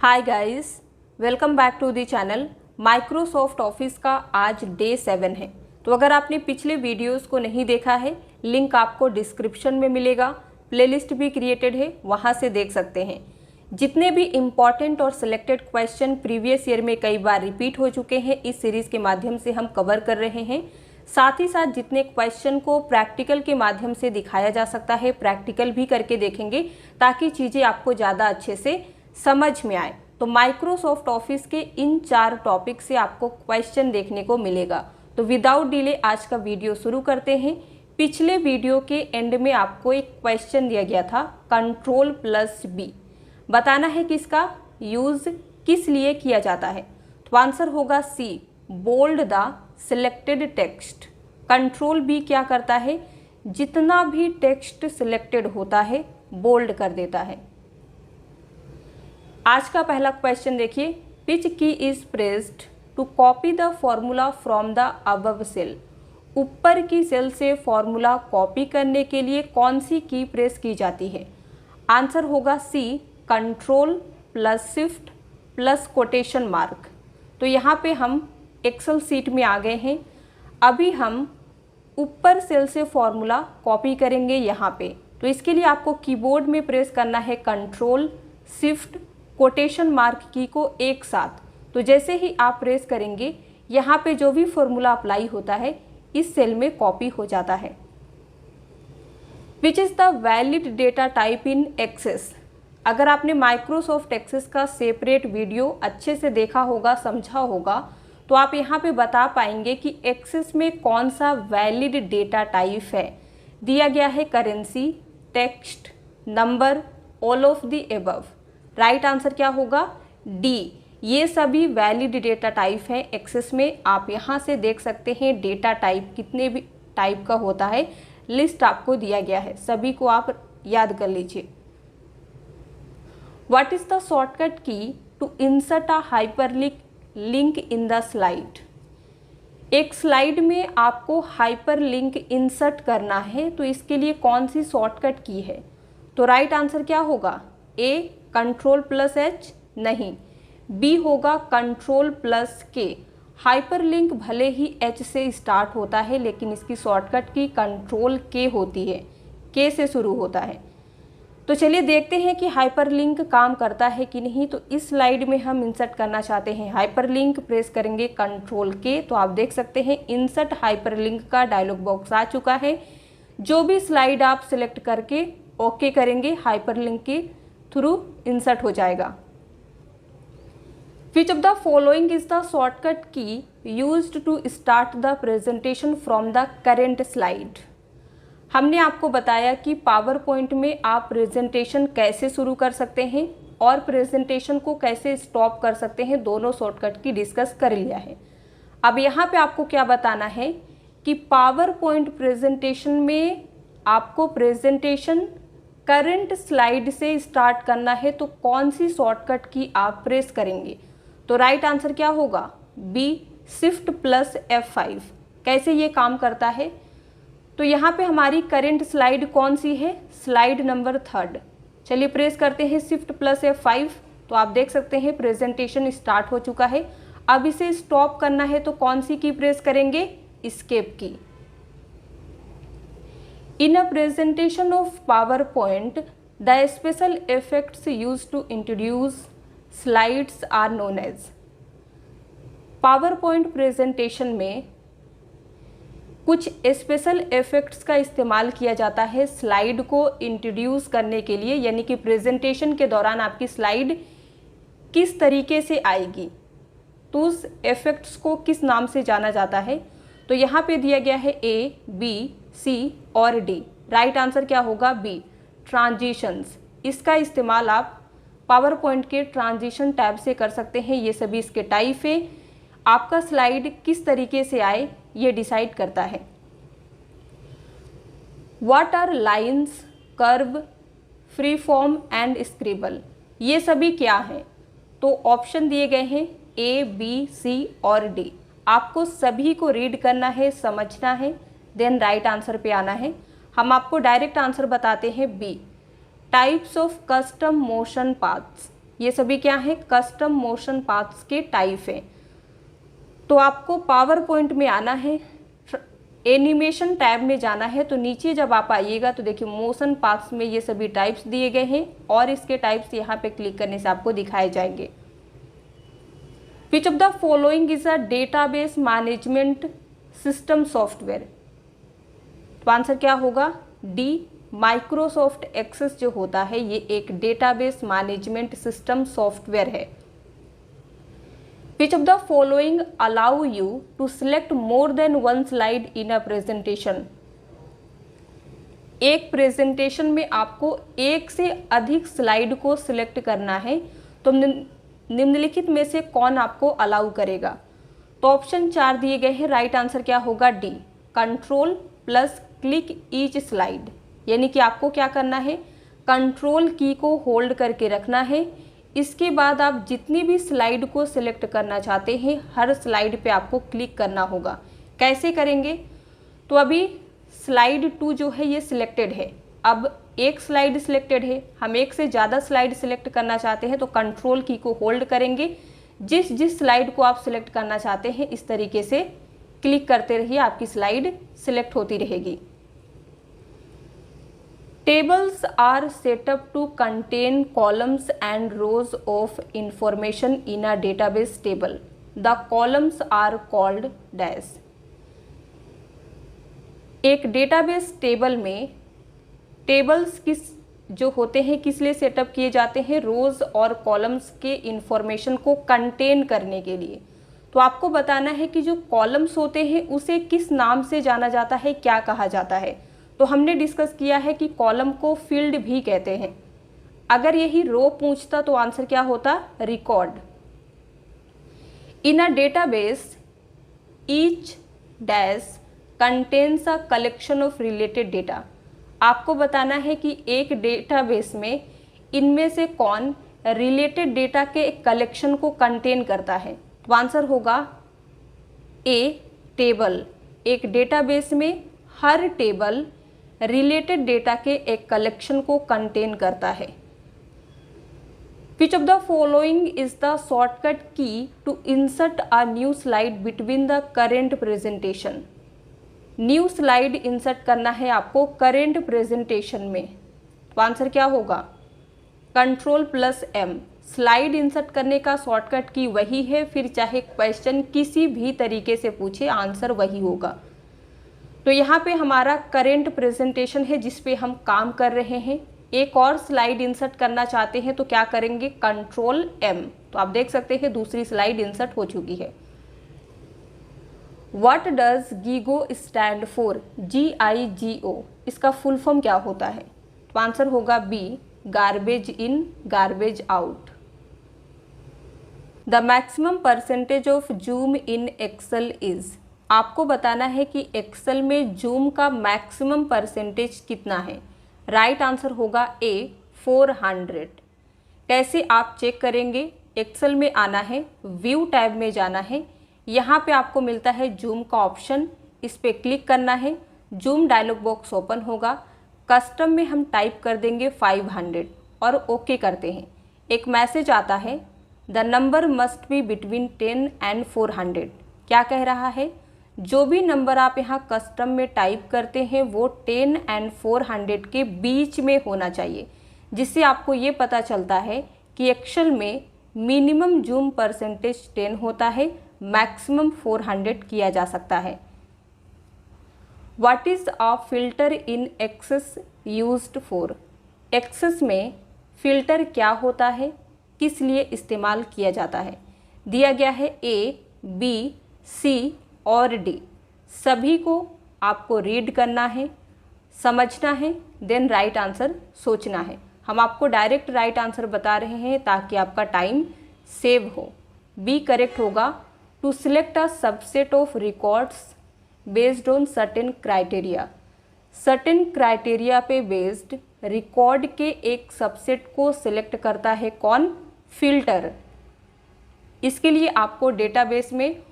Hi guys, welcome back to the channel. Microsoft Office का आज day 7 है। तो अगर आपने पिछले वीडियोस को नहीं देखा है, लिंक आपको डिस्क्रिप्शन में मिलेगा। प्लेलिस्ट भी क्रिएटेड है, वहां से देख सकते हैं। जितने भी इम्पॉर्टेंट और सिलेक्टेड क्वेश्चन प्रीवियस ईयर में कई बार रिपीट हो चुके हैं, इस सीरीज के माध्यम से हम कवर कर रहे हैं। साथ ही साथ जितने क्वेश्चन को प्रैक्टिकल के माध्यम से दिखाया जा सकता है, प्रैक्टिकल भी करके देखेंगे ताकि चीज़ें आपको ज़्यादा अच्छे से समझ में आए। तो माइक्रोसॉफ्ट ऑफिस के इन 4 टॉपिक से आपको क्वेश्चन देखने को मिलेगा। तो विदाउट डिले आज का वीडियो शुरू करते हैं। पिछले वीडियो के एंड में आपको एक क्वेश्चन दिया गया था, Ctrl+B बताना है कि इसका यूज किस लिए किया जाता है। तो आंसर होगा C, bold the selected text. Ctrl+B क्या करता है, जितना भी टेक्स्ट सिलेक्टेड होता है बोल्ड कर देता है। आज का पहला क्वेश्चन देखिए, which key is pressed to copy the formula from the above cell. ऊपर की सेल से फॉर्मूला कॉपी करने के लिए कौन सी की प्रेस की जाती है। आंसर होगा सी, Ctrl+Shift+कोटेशन मार्क। तो यहाँ पे हम एक्सेल सीट में आ गए हैं। अभी हम ऊपर सेल से फॉर्मूला कॉपी करेंगे यहाँ पे। तो इसके लिए आपको कीबोर्ड में प्रेस करना है Ctrl+Shift कोटेशन मार्क की को एक साथ। तो जैसे ही आप प्रेस करेंगे, यहाँ पे जो भी फॉर्मूला अप्लाई होता है इस सेल में कॉपी हो जाता है। Which is the valid data type in excess. अगर आपने माइक्रोसॉफ्ट एक्सेस का सेपरेट वीडियो अच्छे से देखा होगा, समझा होगा, तो आप यहाँ पे बता पाएंगे कि एक्सेस में कौन सा वैलिड डेटा टाइप है। दिया गया है currency, text, number, all of the above. Right answer क्या होगा, डी। ये सभी वैलिड डेटा टाइप है एक्सेस में। आप यहाँ से देख सकते हैं डेटा टाइप कितने भी टाइप का होता है, लिस्ट आपको दिया गया है, सभी को आप याद कर लीजिए। What is the shortcut key to insert a hyperlink in the slide. एक स्लाइड में आपको हाइपरलिंक इंसर्ट करना है, तो इसके लिए कौन सी शॉर्टकट की है। तो राइट आंसर क्या होगा, ए Ctrl+H नहीं, बी होगा Ctrl+K। हाइपरलिंक भले ही H से स्टार्ट होता है, लेकिन इसकी शॉर्टकट की Ctrl+K होती है, K से शुरू होता है। तो चलिए देखते हैं कि हाइपरलिंक काम करता है कि नहीं। तो इस स्लाइड में हम इंसर्ट करना चाहते हैं हाइपरलिंक, प्रेस करेंगे Ctrl+K। तो आप देख सकते हैं इंसर्ट हाइपरलिंक का डायलॉग बॉक्स आ चुका है। जो भी स्लाइड आप सिलेक्ट करके ओके करेंगे, हाइपरलिंक के थ्रू इंसर्ट हो जाएगा। Which of the following is the shortcut key used to start the presentation from the current slide. हमने आपको बताया कि पावर पॉइंट में आप प्रेजेंटेशन कैसे शुरू कर सकते हैं और प्रेजेंटेशन को कैसे स्टॉप कर सकते हैं, दोनों शॉर्टकट की डिस्कस कर लिया है। अब यहाँ पे आपको क्या बताना है कि पावर पॉइंट प्रेजेंटेशन में आपको प्रेजेंटेशन करंट स्लाइड से स्टार्ट करना है, तो कौन सी शॉर्टकट की आप प्रेस करेंगे। तो राइट आंसर क्या होगा, बी, Shift+F5। कैसे ये काम करता है, तो यहाँ पे हमारी करंट स्लाइड कौन सी है, स्लाइड नंबर 3। चलिए प्रेस करते हैं Shift+F5। तो आप देख सकते हैं प्रेजेंटेशन स्टार्ट हो चुका है। अब इसे स्टॉप करना है तो कौन सी की प्रेस करेंगे, एस्केप की। In a presentation of PowerPoint, the special effects used to introduce slides are known as। PowerPoint presentation में कुछ स्पेशल इफेक्ट्स का इस्तेमाल किया जाता है स्लाइड को इंट्रोड्यूस करने के लिए, यानी कि प्रेजेंटेशन के दौरान आपकी स्लाइड किस तरीके से आएगी, तो उस इफेक्ट्स को किस नाम से जाना जाता है। तो यहाँ पे दिया गया है ए, बी, सी और डी। राइट आंसर क्या होगा, बी, ट्रांजिशंस। इसका इस्तेमाल आप पावर पॉइंट के ट्रांजिशन टैब से कर सकते हैं। ये सभी इसके टाइप है। आपका स्लाइड किस तरीके से आए ये डिसाइड करता है। What are lines, curve, free form and scribble. ये सभी क्या है, तो ऑप्शन दिए गए हैं ए, बी, सी और डी। आपको सभी को रीड करना है, समझना है, देन राइट आंसर पे आना है। हम आपको डायरेक्ट आंसर बताते हैं B, types of custom motion paths. ये सभी क्या है, कस्टम मोशन पाथ्स के टाइप हैं। तो आपको पावर पॉइंट में आना है, एनिमेशन टैब में जाना है। तो नीचे जब आप आइएगा तो देखिए मोशन पाथ्स में ये सभी टाइप्स दिए गए हैं और इसके टाइप्स यहाँ पे क्लिक करने से आपको दिखाए जाएंगे। विच of the following is a database management system software? तो आंसर क्या होगा, डी, माइक्रोसॉफ्ट एक्सेस जो होता है ये एक डेटाबेस मैनेजमेंट सिस्टम सॉफ्टवेयर है। Which of the following allow you to select more than one slide in a presentation? एक प्रेजेंटेशन में आपको एक से अधिक स्लाइड को सिलेक्ट करना है, तो निम्नलिखित में से कौन आपको अलाउ करेगा? तो ऑप्शन 4 दिए गए हैं, राइट आंसर क्या होगा, D, control plus click each slide. यानी कि आपको क्या करना है, कंट्रोल की को होल्ड करके रखना है, इसके बाद आप जितनी भी स्लाइड को सिलेक्ट करना चाहते हैं हर स्लाइड पे आपको क्लिक करना होगा। कैसे करेंगे, तो अभी स्लाइड 2 जो है ये सिलेक्टेड है, अब एक स्लाइड सिलेक्टेड है, हम एक से ज़्यादा स्लाइड सिलेक्ट करना चाहते हैं तो कंट्रोल की को होल्ड करेंगे, जिस स्लाइड को आप सिलेक्ट करना चाहते हैं इस तरीके से क्लिक करते रहिए, आपकी स्लाइड सिलेक्ट होती रहेगी। Tables are set up to contain columns and rows of information in a database table. The columns are called dash. एक डेटाबेस टेबल में टेबल्स किस जो होते हैं किस लिए सेटअप किए जाते हैं, रोज और कॉलम्स के इंफॉर्मेशन को कंटेन करने के लिए। तो आपको बताना है कि जो कॉलम्स होते हैं उसे किस नाम से जाना जाता है, क्या कहा जाता है। तो हमने डिस्कस किया है कि कॉलम को फील्ड भी कहते हैं। अगर यही रो पूछता तो आंसर क्या होता, record. In a database each dash contains a collection of related data. आपको बताना है कि एक डेटाबेस में इनमें से कौन रिलेटेड डेटा के एक कलेक्शन को कंटेन करता है। तो आंसर होगा ए, टेबल। एक डेटाबेस में हर टेबल रिलेटेड डेटा के एक कलेक्शन को कंटेन करता है। Which of the following is the shortcut key to insert a new slide between the current presentation? New slide insert करना है आपको करेंट प्रेजेंटेशन में, तो आंसर क्या होगा, control plus M. Slide insert करने का शॉर्टकट की वही है, फिर चाहे क्वेश्चन किसी भी तरीके से पूछे आंसर वही होगा। तो यहाँ पे हमारा करेंट प्रेजेंटेशन है जिस पे हम काम कर रहे हैं। एक और स्लाइड इंसर्ट करना चाहते हैं तो क्या करेंगे, कंट्रोल एम। तो आप देख सकते हैं दूसरी स्लाइड इंसर्ट हो चुकी है। What does GIGO stand for, GIGO, इसका फुल फॉर्म क्या होता है? तो आंसर होगा B, garbage in garbage out. The maximum percentage of zoom in Excel is. आपको बताना है कि एक्सेल में जूम का मैक्सिमम परसेंटेज कितना है। राइट आंसर होगा ए, 400। कैसे आप चेक करेंगे, एक्सेल में आना है, व्यू टैब में जाना है, यहाँ पे आपको मिलता है जूम का ऑप्शन, इस पर क्लिक करना है, जूम डायलॉग बॉक्स ओपन होगा। कस्टम में हम टाइप कर देंगे 500 और ओके करते हैं। एक मैसेज आता है, the number must be between 10 and 400। क्या कह रहा है, जो भी नंबर आप यहाँ कस्टम में टाइप करते हैं वो 10 and 400 के बीच में होना चाहिए, जिससे आपको ये पता चलता है कि एक्सेल में मिनिमम जूम परसेंटेज 10 होता है, मैक्सिमम 400 किया जा सकता है। What is a filter in Access used for? Access में फिल्टर क्या होता है, किस लिए इस्तेमाल किया जाता है? दिया गया है ए, बी, सी और डी। सभी को आपको रीड करना है, समझना है, देन राइट आंसर सोचना है। हम आपको डायरेक्ट राइट आंसर बता रहे हैं ताकि आपका टाइम सेव हो। बी करेक्ट होगा, to select a subset of records based on certain criteria. Certain criteria पे बेस्ड रिकॉर्ड के एक सबसेट को सिलेक्ट करता है कौन, फिल्टर। इसके लिए आपको डेटाबेस में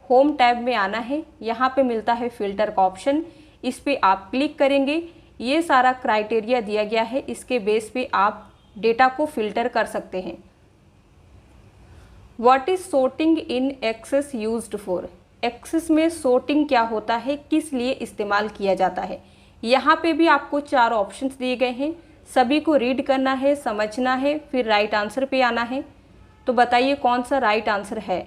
होम टैब में आना है, यहाँ पे मिलता है फिल्टर का ऑप्शन, इस पे आप क्लिक करेंगे। ये सारा क्राइटेरिया दिया गया है, इसके बेस पे आप डेटा को फिल्टर कर सकते हैं। What is sorting in Access used for? Access में sorting क्या होता है, किस लिए इस्तेमाल किया जाता है? यहाँ पे भी आपको 4 ऑप्शंस दिए गए हैं, सभी को रीड करना है, समझना है, फिर राइट आंसर पे आना है। तो बताइए कौन सा राइट आंसर है?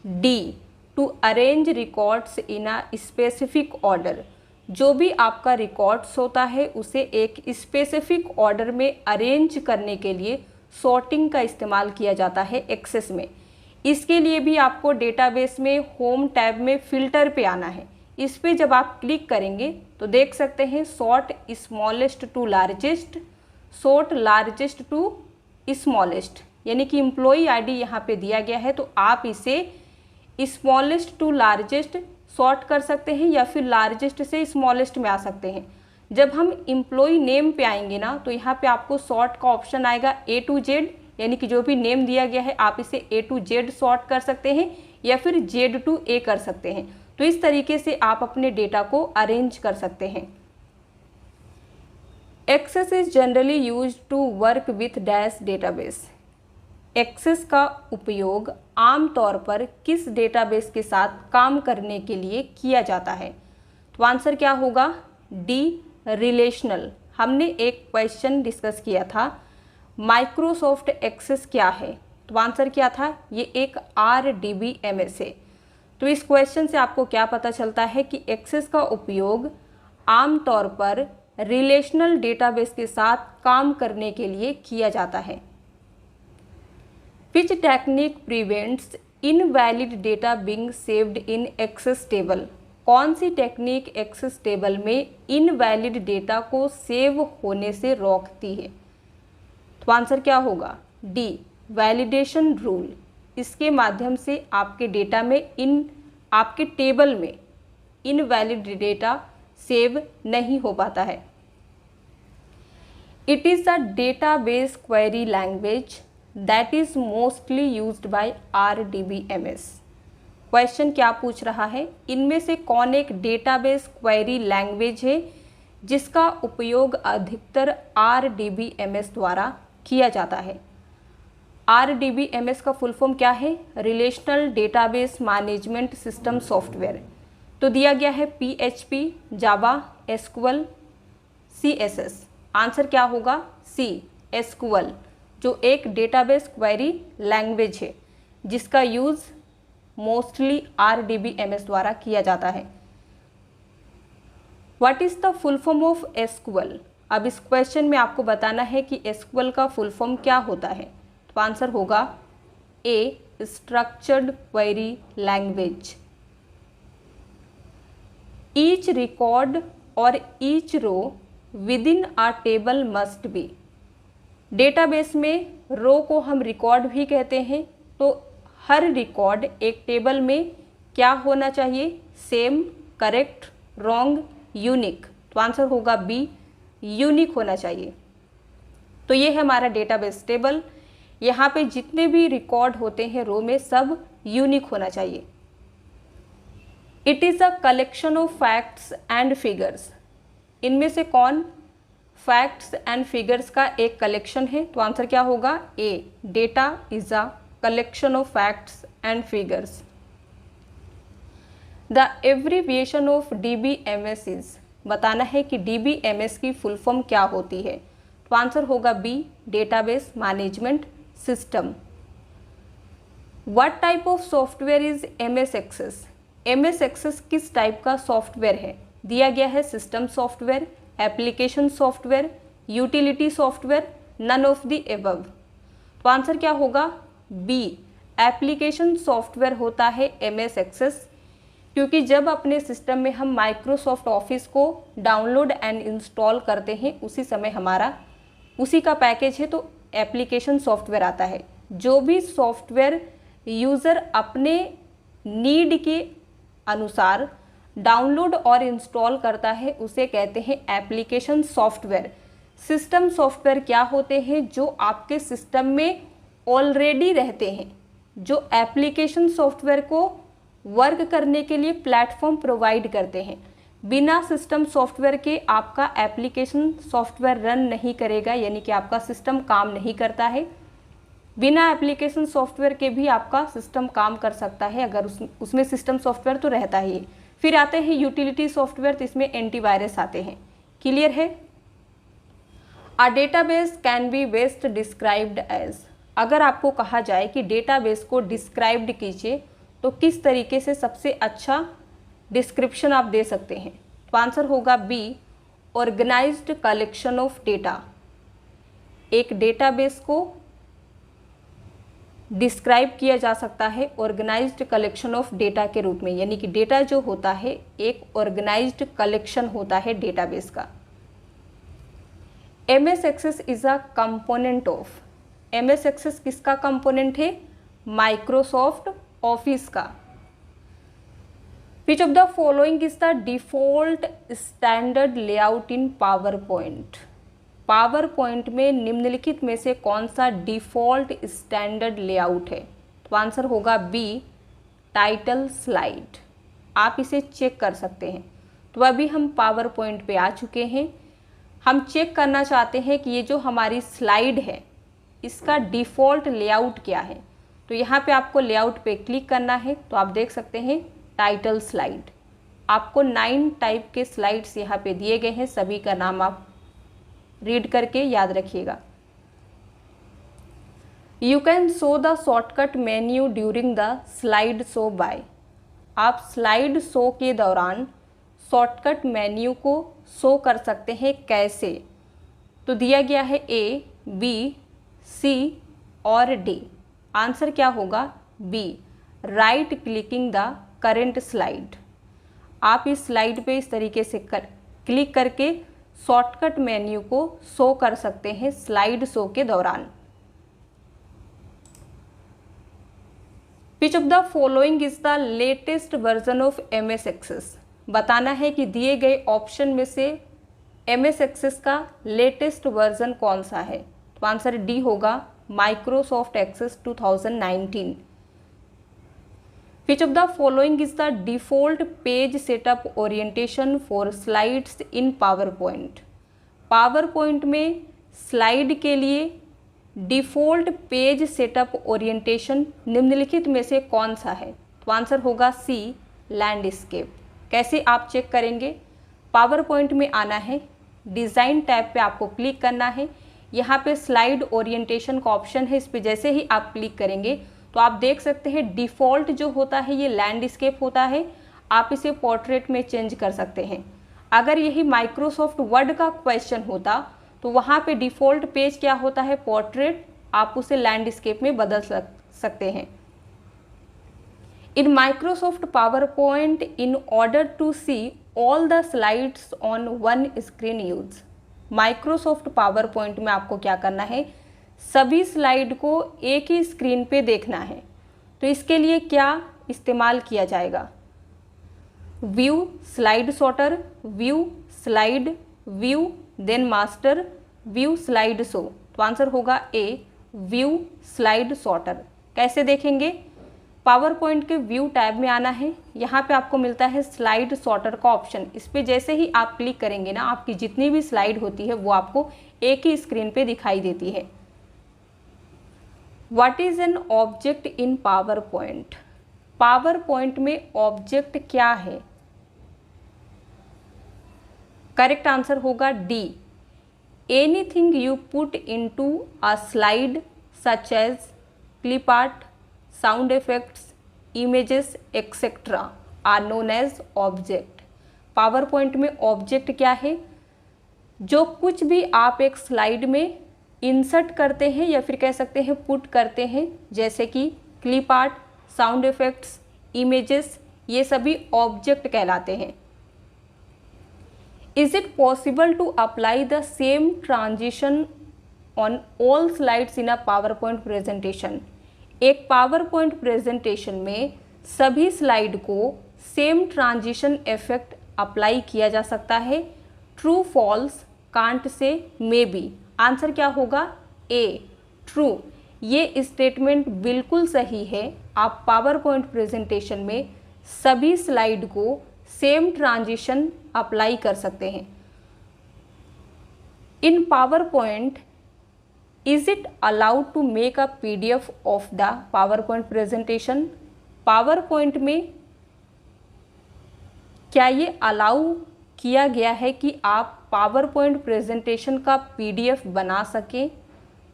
D, to arrange records in a specific order. जो भी आपका रिकॉर्ड्स होता है उसे एक स्पेसिफिक ऑर्डर में अरेंज करने के लिए सॉर्टिंग का इस्तेमाल किया जाता है एक्सेस में। इसके लिए भी आपको डेटाबेस में होम टैब में फ़िल्टर पे आना है। इस पे जब आप क्लिक करेंगे तो देख सकते हैं sort smallest to largest, sort largest to smallest, यानी कि एम्प्लॉई आईडी यहाँ पे दिया गया है तो आप इसे स्मॉलेस्ट टू लार्जेस्ट सॉर्ट कर सकते हैं या फिर लार्जेस्ट से स्मॉलेस्ट में आ सकते हैं। जब हम एम्प्लॉई नेम पे आएंगे ना तो यहाँ पे आपको सॉर्ट का ऑप्शन आएगा A to Z, यानी कि जो भी नेम दिया गया है आप इसे A to Z सॉर्ट कर सकते हैं या फिर Z to A कर सकते हैं। तो इस तरीके से आप अपने डेटा को अरेंज कर सकते हैं। Access is generally used to work with dash database. Access का उपयोग आमतौर पर किस डेटाबेस के साथ काम करने के लिए किया जाता है? तो आंसर क्या होगा? D, relational. हमने एक क्वेश्चन डिस्कस किया था, माइक्रोसॉफ्ट एक्सेस क्या है? तो आंसर क्या था? ये एक RDBMS है। तो इस क्वेश्चन से आपको क्या पता चलता है कि एक्सेस का उपयोग आमतौर पर रिलेशनल डेटाबेस के साथ काम करने के लिए किया जाता है। Which technique prevents invalid data being saved in access table? कौन सी टेक्निक एक्सेस टेबल में इनवैलिड डेटा को सेव होने से रोकती है? तो आंसर क्या होगा? D, validation rule. इसके माध्यम से आपके डेटा में आपके टेबल में इनवैलिड डेटा सेव नहीं हो पाता है। It is a database query language that is mostly used by RDBMS। Question क्या पूछ रहा है? इनमें से कौन एक डेटाबेस क्वेरी लैंग्वेज है जिसका उपयोग अधिकतर RDBMS द्वारा किया जाता है? RDBMS का फुल फॉर्म क्या है? Relational database management system software. तो दिया गया है PHP, जावा, SQL, CSS। आंसर क्या होगा? सी, SQL, जो एक डेटाबेस क्वेरी लैंग्वेज है जिसका यूज़ मोस्टली RDBMS द्वारा किया जाता है। What is the full form of SQL? अब इस क्वेश्चन में आपको बताना है कि SQL का फुल फॉर्म क्या होता है। तो आंसर होगा A, structured query language. Each record और each row within a table must be. Database में रो को हम रिकॉर्ड भी कहते हैं, तो हर रिकॉर्ड एक टेबल में क्या होना चाहिए? Same, correct, wrong, unique. तो आंसर होगा बी, यूनिक होना चाहिए। तो ये है हमारा डेटाबेस टेबल। यहाँ पे जितने भी रिकॉर्ड होते हैं रो में सब यूनिक होना चाहिए। It is a collection of facts and figures. इनमें से कौन फैक्ट्स एंड फिगर्स का एक कलेक्शन है? तो आंसर क्या होगा? A, data is a collection of facts and figures. The abbreviation of DBMS is. बताना है कि DBMS की फुल फॉर्म क्या होती है। तो आंसर होगा B, database management system. What type of software is MS Access? MS Access किस टाइप का सॉफ्टवेयर है? दिया गया है system software, application software, utility software, none of the above. तो आंसर क्या होगा? बी, एप्लीकेशन सॉफ्टवेयर होता है MS एक्सेस, क्योंकि जब अपने सिस्टम में हम माइक्रोसॉफ्ट ऑफिस को डाउनलोड एंड इंस्टॉल करते हैं उसी समय हमारा उसी का पैकेज है तो एप्लीकेशन सॉफ्टवेयर आता है। जो भी सॉफ्टवेयर यूज़र अपने नीड के अनुसार डाउनलोड और इंस्टॉल करता है उसे कहते हैं एप्लीकेशन सॉफ्टवेयर। सिस्टम सॉफ्टवेयर क्या होते हैं? जो आपके सिस्टम में ऑलरेडी रहते हैं, जो एप्लीकेशन सॉफ्टवेयर को वर्क करने के लिए प्लेटफॉर्म प्रोवाइड करते हैं। बिना सिस्टम सॉफ्टवेयर के आपका एप्लीकेशन सॉफ्टवेयर रन नहीं करेगा, यानी कि आपका सिस्टम काम नहीं करता है। बिना एप्लीकेशन सॉफ्टवेयर के भी आपका सिस्टम काम कर सकता है अगर उसमें सिस्टम सॉफ्टवेयर तो रहता ही। फिर आते हैं यूटिलिटी सॉफ्टवेयर, तो इसमें एंटीवायरस आते हैं। क्लियर है। A database can be best described as, अगर आपको कहा जाए कि डेटाबेस को डिस्क्राइब्ड कीजिए तो किस तरीके से सबसे अच्छा डिस्क्रिप्शन आप दे सकते हैं? तो आंसर होगा B, organized collection of data. एक डेटाबेस को डिस्क्राइब किया जा सकता है ऑर्गेनाइज्ड कलेक्शन ऑफ डेटा के रूप में, यानी कि डेटा जो होता है एक ऑर्गेनाइज्ड कलेक्शन होता है डेटाबेस का। MS Access is a component of, MS Access किसका कंपोनेंट है? माइक्रोसॉफ्ट ऑफिस का। Which of the following is the default standard layout in power point, power point में निम्नलिखित में से कौन सा डिफ़ॉल्ट स्टैंडर्ड लेआउट है? तो आंसर होगा बी, टाइटल स्लाइड। आप इसे चेक कर सकते हैं। तो अभी हम पावर पॉइंट पे आ चुके हैं। हम चेक करना चाहते हैं कि ये जो हमारी स्लाइड है इसका डिफ़ॉल्ट लेआउट क्या है। तो यहाँ पे आपको लेआउट पे क्लिक करना है, तो आप देख सकते हैं टाइटल स्लाइड। आपको 9 टाइप के स्लाइड्स यहाँ पे दिए गए हैं, सभी का नाम आप रीड करके याद रखिएगा। You can show the shortcut menu during the slide show by, आप स्लाइड शो के दौरान शॉर्टकट मेन्यू को शो कर सकते हैं कैसे? तो दिया गया है ए, बी, सी और डी। आंसर क्या होगा? B, right clicking the current slide. आप इस स्लाइड पे इस तरीके से क्लिक करके शॉर्टकट मेन्यू को शो कर सकते हैं स्लाइड शो के दौरान। Which of the following is the latest version of MS access, बताना है कि दिए गए ऑप्शन में से MS एक्सेस का लेटेस्ट वर्जन कौन सा है। तो आंसर डी होगा, Microsoft access 2019। Which of the following is the default page setup orientation for slides in power point, power point में स्लाइड के लिए डिफ़ॉल्ट पेज सेटअप ओरिएंटेशन निम्नलिखित में से कौन सा है? तो आंसर होगा सी, लैंडस्केप। कैसे आप चेक करेंगे? पावर पॉइंट में आना है, डिज़ाइन टैब पे आपको क्लिक करना है, यहाँ पे स्लाइड ओरिएंटेशन का ऑप्शन है, इस पर जैसे ही आप क्लिक करेंगे तो आप देख सकते हैं डिफ़ॉल्ट जो होता है ये लैंडस्केप होता है। आप इसे पोर्ट्रेट में चेंज कर सकते हैं। अगर यही माइक्रोसॉफ्ट वर्ड का क्वेश्चन होता तो वहाँ पे डिफ़ॉल्ट पेज क्या होता है? पोर्ट्रेट। आप उसे लैंडस्केप में बदल सकते हैं। In Microsoft power point, in order to see all the slides on one screen use, Microsoft power point में आपको क्या करना है? सभी स्लाइड को एक ही स्क्रीन पे देखना है। तो इसके लिए क्या इस्तेमाल किया जाएगा? View slide sorter, view slide, view then master, view slide show. तो आंसर होगा ए, व्यू स्लाइड सॉर्टर। कैसे देखेंगे? पावर पॉइंट के व्यू टैब में आना है, यहाँ पे आपको मिलता है स्लाइड सॉर्टर का ऑप्शन। इस पर जैसे ही आप क्लिक करेंगे ना, आपकी जितनी भी स्लाइड होती है वो आपको एक ही स्क्रीन पे दिखाई देती है। What is an object in power point, power point में ऑब्जेक्ट क्या है? करेक्ट आंसर होगा D, anything you put into a slide such as clip art, sound effects, images etcetera are known as object. Power point में object क्या है? जो कुछ भी आप एक स्लाइड में इंसर्ट करते हैं या फिर कह सकते हैं पुट करते हैं, जैसे कि clip art, sound effects, images, ये सभी ऑब्जेक्ट कहलाते हैं। Is it possible to apply the same transition on all slides in a power point presentation, एक पावर पॉइंट प्रेजेंटेशन में सभी स्लाइड को सेम ट्रांजिशन इफेक्ट अप्लाई किया जा सकता है? True, false, can't say may be. Answer क्या होगा? ए, ट्रू। ये स्टेटमेंट बिल्कुल सही है। आप पावर पॉइंट प्रेजेंटेशन में सभी स्लाइड को सेम ट्रांजिशन अप्लाई कर सकते हैं। In power point is it allowed to make a PDF of the power point presentation? Power point में क्या ये अलाउ किया गया है कि आप पावर पॉइंट प्रेजेंटेशन का PDF बना सकें?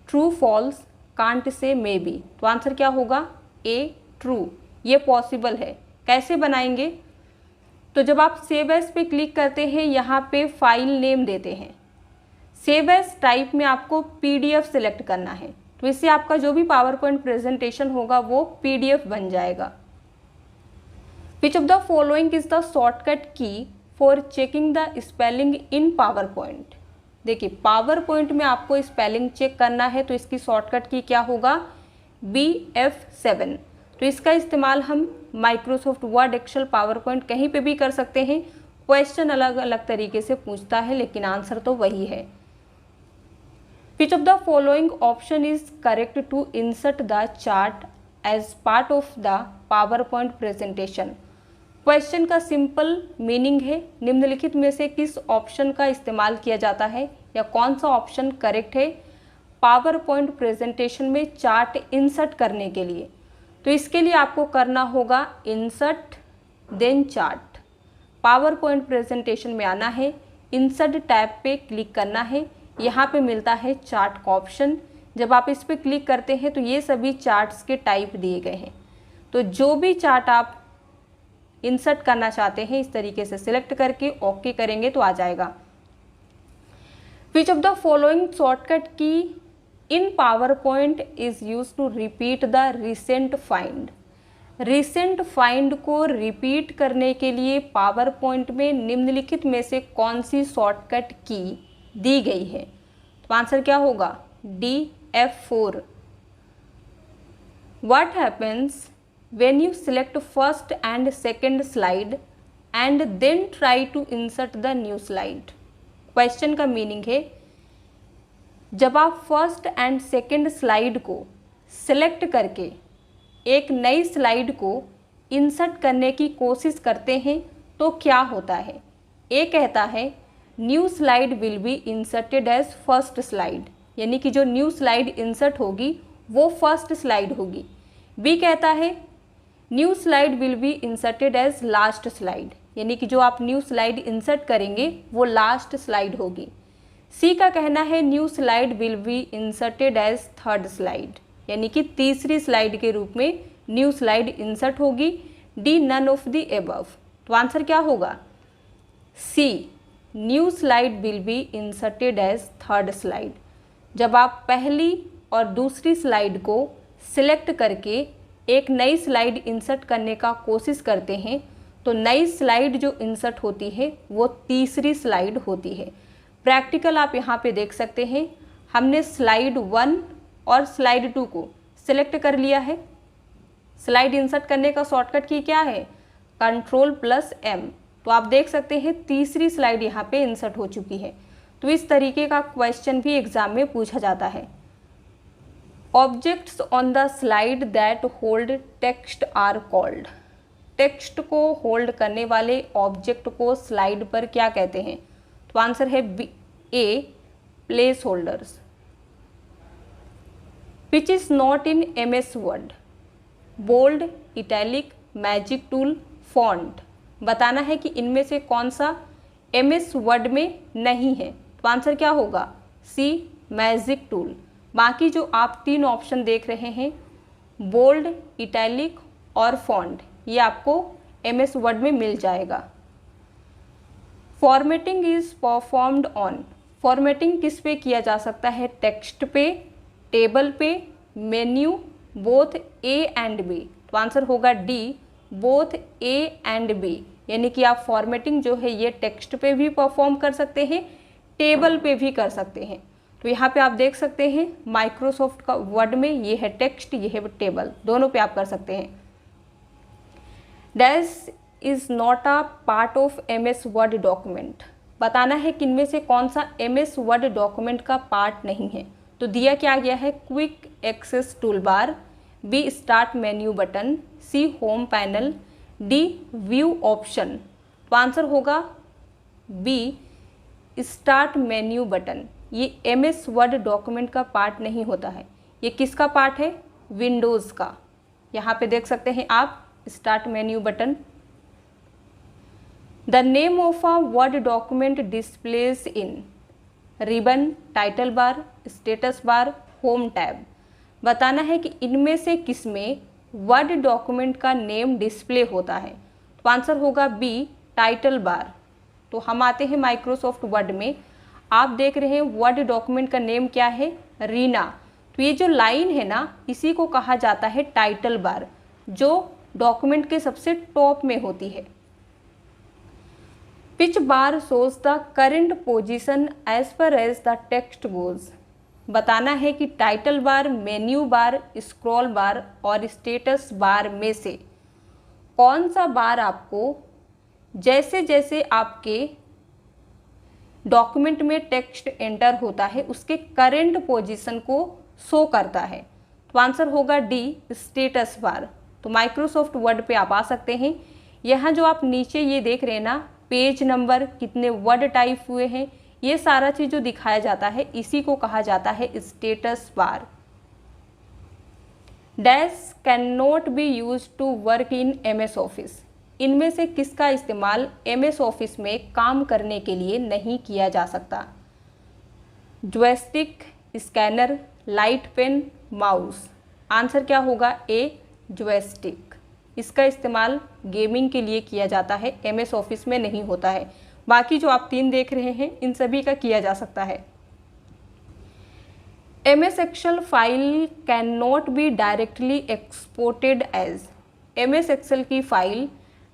True false, can't say, may be. तो आंसर क्या होगा? ए, ट्रू, ये पॉसिबल है। कैसे बनाएंगे? तो जब आप सेव एज पे क्लिक करते हैं, यहाँ पे फाइल नेम देते हैं, सेव एज टाइप में आपको PDF सिलेक्ट करना है, तो इससे आपका जो भी पावर पॉइंट प्रेजेंटेशन होगा वो PDF बन जाएगा। Which of the following is the shortcut key for checking the spelling in power point? देखिए, पावर पॉइंट में आपको स्पेलिंग चेक करना है, तो इसकी शॉर्टकट की क्या होगा? BF7। तो इसका इस्तेमाल हम Microsoft word, excel, power point कहीं पे भी कर सकते हैं। क्वेश्चन अलग अलग तरीके से पूछता है, लेकिन आंसर तो वही है। Which of the following option is correct to insert the chart as part of the power point presentation? Question का सिंपल मीनिंग है, निम्नलिखित में से किस ऑप्शन का इस्तेमाल किया जाता है या कौन सा ऑप्शन करेक्ट है पावर पॉइंट प्रेजेंटेशन में चार्ट इंसर्ट करने के लिए? तो इसके लिए आपको करना होगा insert then chart. Power point presentation में आना है, इंसर्ट टैब पे क्लिक करना है, यहाँ पे मिलता है चार्ट का ऑप्शन। जब आप इस पे क्लिक करते हैं तो ये सभी चार्ट्स के टाइप दिए गए हैं, तो जो भी चार्ट आप इंसर्ट करना चाहते हैं इस तरीके से सिलेक्ट करके ओके करेंगे तो आ जाएगा। Which of the following shortcut key in power point is use to repeat the recent find? Recent find को रिपीट करने के लिए पावर पॉइंट में निम्नलिखित में से कौन सी शॉर्टकट की दी गई है? तो आंसर क्या होगा? DF4। What happens when you select first and second slide and then try to insert the new slide? Question का मीनिंग है, जब आप फर्स्ट एंड सेकेंड स्लाइड को सिलेक्ट करके एक नई स्लाइड को इंसर्ट करने की कोशिश करते हैं तो क्या होता है? ए कहता है new slide will be inserted as first slide, यानी कि जो न्यू स्लाइड इंसर्ट होगी वो फर्स्ट स्लाइड होगी। बी कहता है new slide will be inserted as last slide, यानी कि जो आप न्यू स्लाइड इंसर्ट करेंगे वो लास्ट स्लाइड होगी। सी का कहना है new slide will be inserted as third slide, यानी कि तीसरी स्लाइड के रूप में न्यू स्लाइड इंसर्ट होगी। D none of the above. तो आंसर क्या होगा? C, new slide will be inserted as third slide. जब आप पहली और दूसरी स्लाइड को सिलेक्ट करके एक नई स्लाइड इंसर्ट करने का कोशिश करते हैं तो नई स्लाइड जो इंसर्ट होती है वो तीसरी स्लाइड होती है। प्रैक्टिकल आप यहाँ पे देख सकते हैं, हमने स्लाइड 1 और स्लाइड 2 को सिलेक्ट कर लिया है। स्लाइड इंसर्ट करने का शॉर्टकट की क्या है? Ctrl+M। तो आप देख सकते हैं तीसरी स्लाइड यहाँ पे इंसर्ट हो चुकी है। तो इस तरीके का क्वेश्चन भी एग्जाम में पूछा जाता है। Objects on the slide that hold text are called? Text को होल्ड करने वाले ऑब्जेक्ट को स्लाइड पर क्या कहते हैं? तो आंसर है A, placeholders. Which is not in MS Word? Bold, italic, magic tool, font. बताना है कि इनमें से कौन सा MS वर्ड में नहीं है। तो आंसर क्या होगा? सी, मैजिक टूल। बाकी जो आप 3 ऑप्शन देख रहे हैं, बोल्ड, इटैलिक और फॉन्ट, ये आपको MS वर्ड में मिल जाएगा। Formatting is performed on? Formatting किस पे किया जा सकता है? टेक्स्ट पे, टेबल पे, menu, both A and B। तो आंसर होगा D, both A and B, यानी कि आप फॉर्मेटिंग जो है ये टेक्स्ट पे भी परफॉर्म कर सकते हैं, टेबल पे भी कर सकते हैं। तो यहाँ पे आप देख सकते हैं माइक्रोसॉफ्ट का वर्ड में ये है टेक्स्ट, ये है टेबल, दोनों पे आप कर सकते हैं। Dash is not a part of MS word document? बताना है कि इनमें से कौन सा MS वर्ड डॉक्यूमेंट का पार्ट नहीं है। तो दिया क्या गया है? Quick access tool bar, B start menu button, C home panel, D view option. तो आंसर होगा B स्टार्ट मेन्यू बटन, ये MS वर्ड डॉक्यूमेंट का पार्ट नहीं होता है। ये किसका पार्ट है? विंडोज़ का। यहाँ पे देख सकते हैं आप start menu button. The name of a word document displace in ribbon, title bar, status bar, home tab. बताना है कि इनमें से किस में वर्ड डॉक्यूमेंट का नेम डिस्प्ले होता है। तो आंसर होगा बी, टाइटल बार। तो हम आते हैं माइक्रोसॉफ्ट वर्ड में। आप देख रहे हैं वर्ड डॉक्यूमेंट का नेम क्या है? रीना। तो ये जो लाइन है ना, इसी को कहा जाता है टाइटल बार, जो डॉक्यूमेंट के सबसे टॉप में होती है। Pitch bar shows the current position as per as the text goes. बताना है कि title bar, menu bar, scroll bar और स्टेटस बार में से कौन सा बार आपको जैसे जैसे आपके डॉक्यूमेंट में टेक्स्ट एंटर होता है उसके करेंट पोजीशन को शो करता है। तो आंसर होगा डी, स्टेटस बार। तो माइक्रोसॉफ्ट वर्ड पे आप आ सकते हैं। यहाँ जो आप नीचे ये देख रहे हैं ना, पेज नंबर, कितने वर्ड टाइप हुए हैं, ये सारा चीज़ जो दिखाया जाता है इसी को कहा जाता है status bar. Dash can not be use to work in MS office. इनमें से किसका इस्तेमाल MS ऑफिस में काम करने के लिए नहीं किया जा सकता? Joystick, scanner, light pen, mouse. Answer क्या होगा? A, joystick. इसका इस्तेमाल गेमिंग के लिए किया जाता है, MS ऑफिस में नहीं होता है। बाकी जो आप 3 देख रहे हैं इन सभी का किया जा सकता है। MS excel file can not be directly exported as. MS excel की फाइल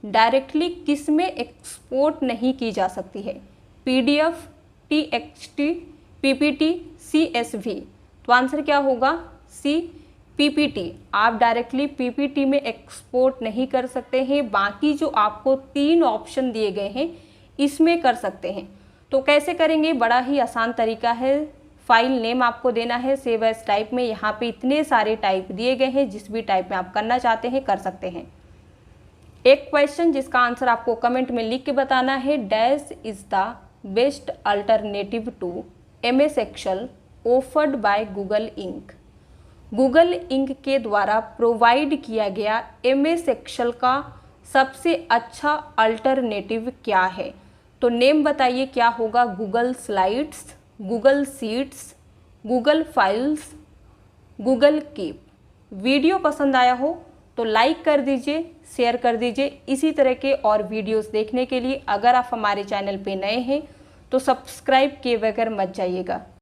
डायरेक्टली किस में एक्सपोर्ट नहीं की जा सकती है? PDF, TXT, PPT, CSV। तो आंसर क्या होगा? C, PPT। आप डायरेक्टली PPT में एक्सपोर्ट नहीं कर सकते हैं। बाकी जो आपको 3 ऑप्शन दिए गए हैं इसमें कर सकते हैं। तो कैसे करेंगे? बड़ा ही आसान तरीका है। फाइल नेम आपको देना है सेव एज टाइप में। यहाँ पे इतने सारे टाइप दिए गए हैं, जिस भी टाइप में आप करना चाहते हैं कर सकते हैं। एक क्वेश्चन जिसका आंसर आपको कमेंट में लिख के बताना है। Dash is the best alternative to MS excel offered by Google Inc. Google Inc के द्वारा प्रोवाइड किया गया MS एक्सेल का सबसे अच्छा अल्टरनेटिव क्या है? तो नेम बताइए क्या होगा? Google slides, Google sheets, Google files, Google keep. Video पसंद आया हो तो लाइक कर दीजिए, शेयर कर दीजिए। इसी तरह के और वीडियोस देखने के लिए अगर आप हमारे चैनल पे नए हैं तो सब्सक्राइब किए बगैर मत जाइएगा।